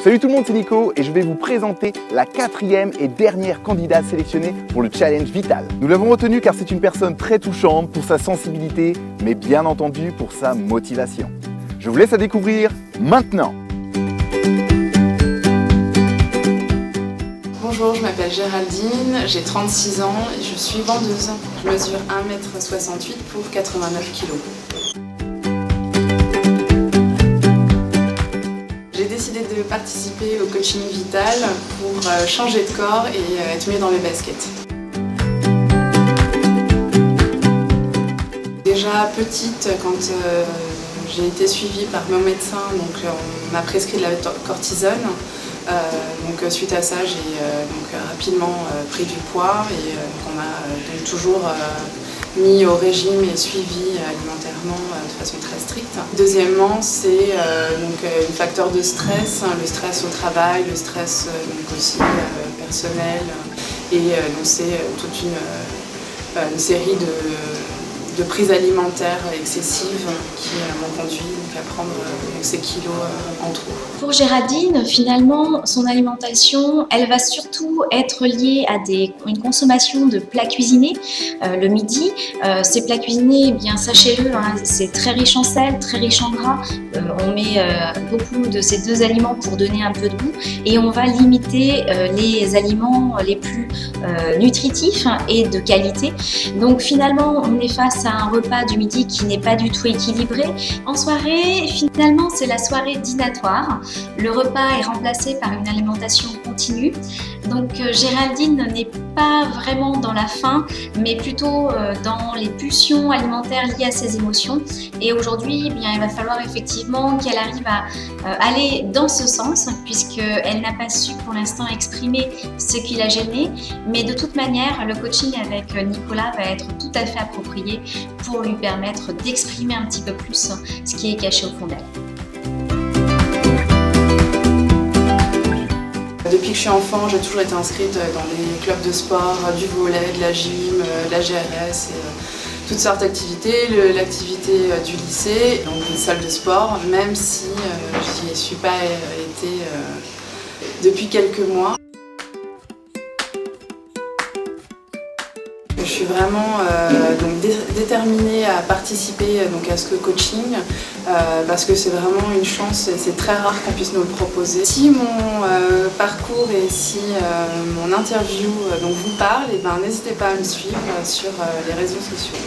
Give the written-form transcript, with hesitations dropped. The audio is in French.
Salut tout le monde, c'est Nico et je vais vous présenter la 4e et dernière candidate sélectionnée pour le Challenge Vital. Nous l'avons retenue car c'est une personne très touchante pour sa sensibilité, mais bien entendu pour sa motivation. Je vous laisse la découvrir maintenant. Bonjour, je m'appelle Géraldine, j'ai 36 ans et je suis vendeuse. Je mesure 1,68 m pour 89 kg. J'ai décidé de participer au coaching Vital pour changer de corps et être mieux dans mes baskets. Déjà petite, quand j'ai été suivie par mon médecin, donc on m'a prescrit de la cortisone. Suite à ça, j'ai rapidement pris du poids et on m'a toujours mis au régime et suivi alimentairement de façon très stricte. Deuxièmement, c'est un facteur de stress, le stress au travail, le stress aussi personnel, et c'est toute une série de prises alimentaires excessives qui m'ont conduit à prendre ces kilos en trop. Pour Géraldine, finalement, son alimentation, elle va surtout être liée à une consommation de plats cuisinés le midi. Ces plats cuisinés, eh bien, sachez-le, c'est très riche en sel, très riche en gras. On met beaucoup de ces deux aliments pour donner un peu de goût et on va limiter les aliments les plus nutritifs et de qualité. Donc finalement, on est face à un repas du midi qui n'est pas du tout équilibré. En soirée, finalement, c'est la soirée dînatoire. Le repas est remplacé par une alimentation continue. Donc Géraldine n'est pas vraiment dans la faim, mais plutôt dans les pulsions alimentaires liées à ses émotions. Et aujourd'hui, eh bien, il va falloir effectivement qu'elle arrive à aller dans ce sens, puisqu'elle n'a pas su pour l'instant exprimer ce qui la gênait. Mais de toute manière, le coaching avec Nicolas va être tout à fait approprié pour lui permettre d'exprimer un petit peu plus ce qui est caché au fond d'elle. Depuis que je suis enfant, j'ai toujours été inscrite dans les clubs de sport, du volley, de la gym, de la GRS, et toutes sortes d'activités, l'activité du lycée, donc une salle de sport, même si je n'y suis pas été depuis quelques mois. Je suis vraiment déterminée à participer à ce coaching parce que c'est vraiment une chance et c'est très rare qu'on puisse nous le proposer. Si mon parcours et si mon interview vous parle, n'hésitez pas à me suivre sur les réseaux sociaux.